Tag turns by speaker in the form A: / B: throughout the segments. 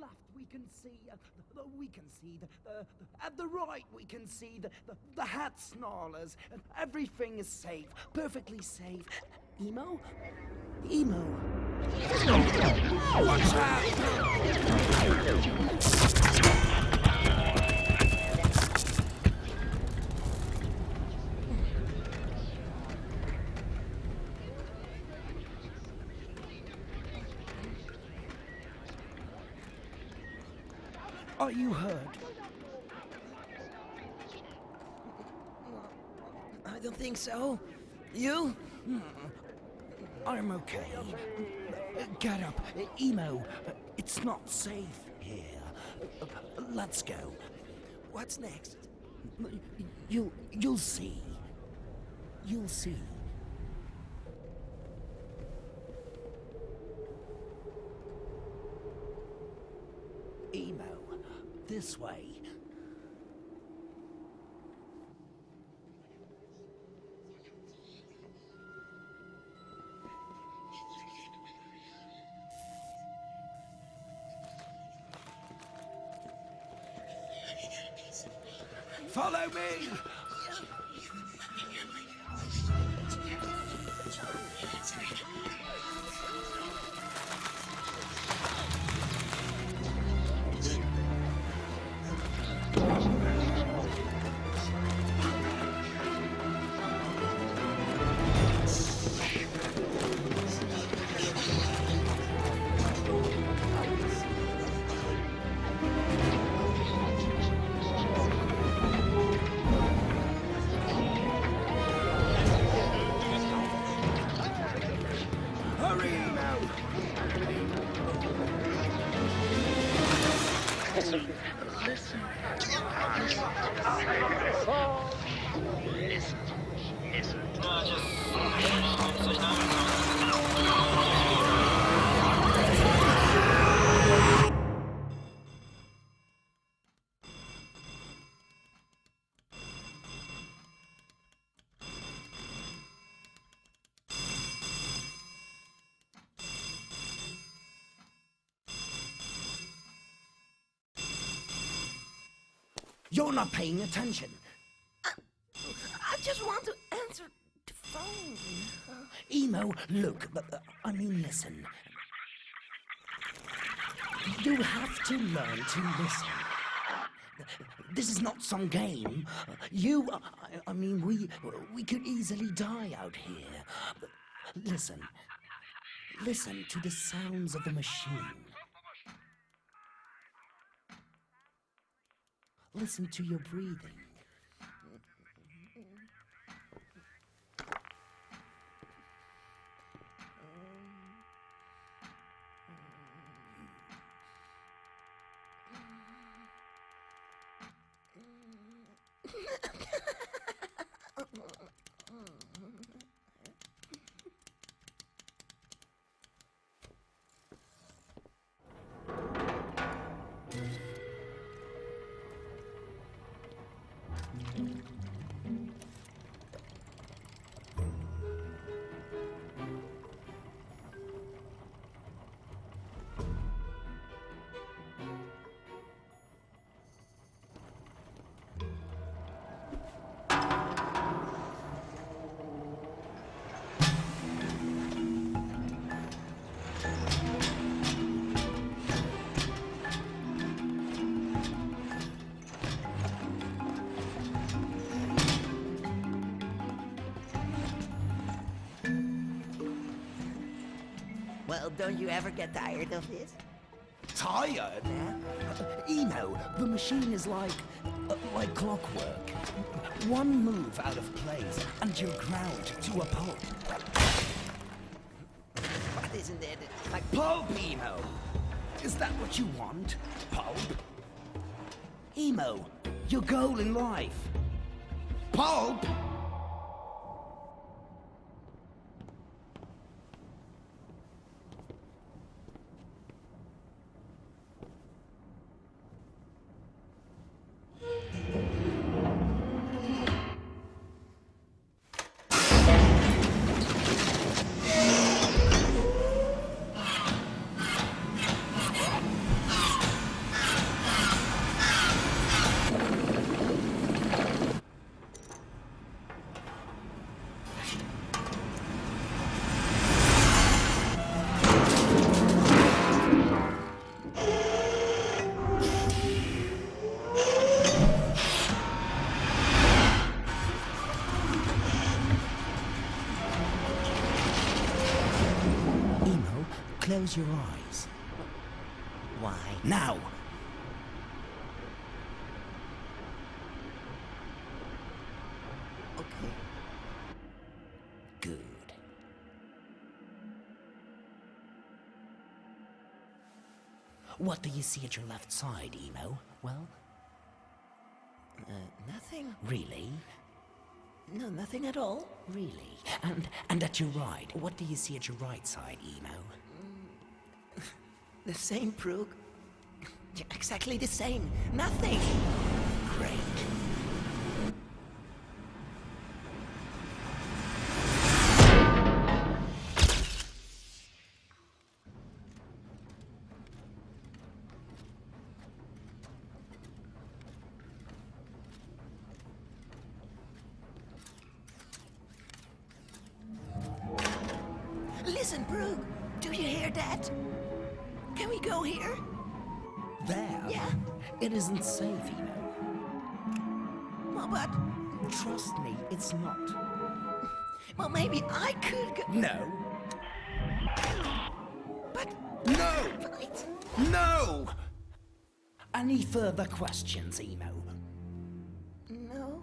A: left we can see, at the right we can see the hat snarlers. Everything is safe, perfectly safe. Emo? Emo. Watch out! Are you hurt?
B: I don't think so. You?
A: I'm okay. Get up. Emo, it's not safe here. Let's go.
B: What's next?
A: You'll see. You'll see. Emo, this way. Follow me! You're not paying attention.
B: I just want to answer the phone.
A: Emo, look, listen. You have to learn to listen. This is not some game. We could easily die out here. Listen. Listen to the sounds of the machine. Listen to your breathing.
B: Well, don't you ever get tired of this?
A: Tired? Emo, the machine is like clockwork. One move out of place and you're ground to a pulp.
B: But isn't it like
A: Pulp, Emo? Is that what you want? Pulp? Emo, your goal in life. Pulp? close your eyes.
B: Why?
A: Now!
B: Okay.
A: Good. What do you see at your left side, Emo? Well,
B: Nothing.
A: really?
B: No, nothing at all.
A: Really? And at your right, what do you see at your right side, Emo?
B: The same, Brooke. Yeah, exactly the same. Nothing.
A: Great.
B: Listen, Brooke. Do you hear that? Can we go here?
A: There?
B: Yeah.
A: It isn't safe, Emo.
B: Well, but...
A: Trust me, it's not.
B: Well, maybe I could go...
A: No.
B: But...
A: No!
B: But...
A: No! Any further questions, Emo?
B: No.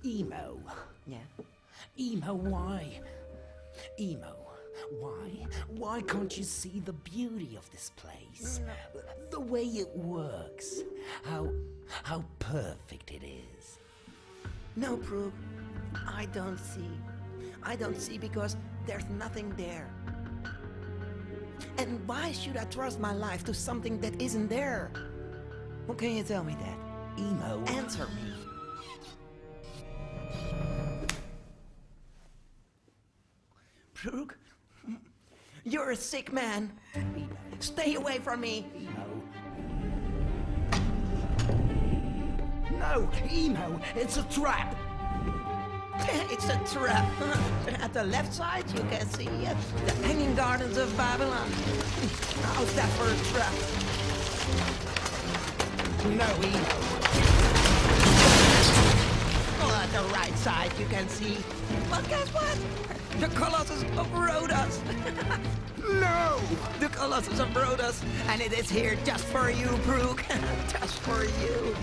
A: Emo.
B: Yeah.
A: Emo, why? Emo, why? Why can't you see the beauty of this place? The way it works. How perfect it is.
B: No, Brooke. I don't see. I don't see because there's nothing there. And why should I trust my life to something that isn't there? How can you tell me that?
A: Emo.
B: Answer me. Brooke, you're a sick man. Stay away from me.
A: No, Emo, it's a trap.
B: It's a trap. At the left side, you can see the Hanging Gardens of Babylon. How's that for a trap?
A: No, Emo.
B: Well, at the right side, you can see. Well, guess what? The Colossus of Rhodos.
A: No!
B: The Colossus of Rhodos, and it is here just for you, Brooke. Just for you.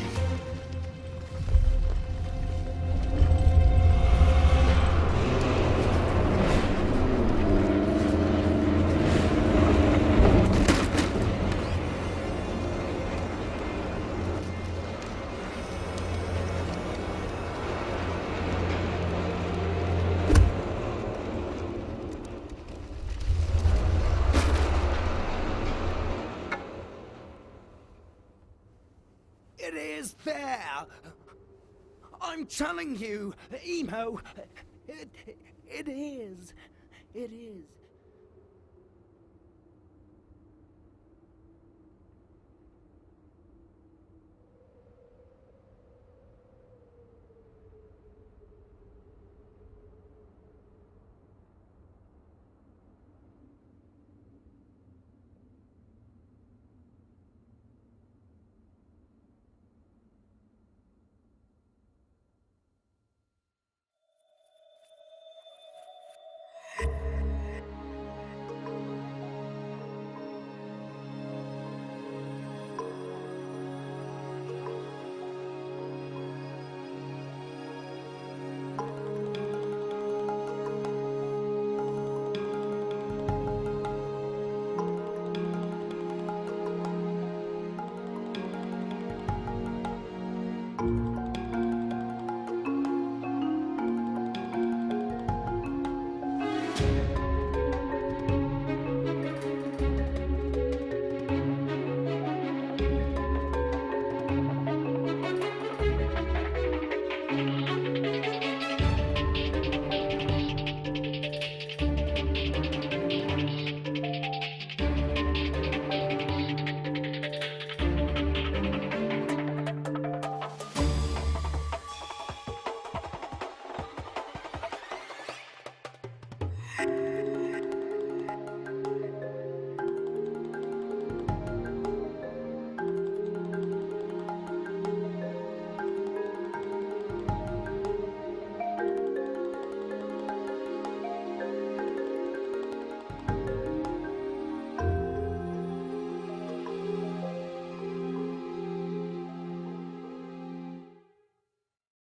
A: It is there! I'm telling you, Emo, it is. It is.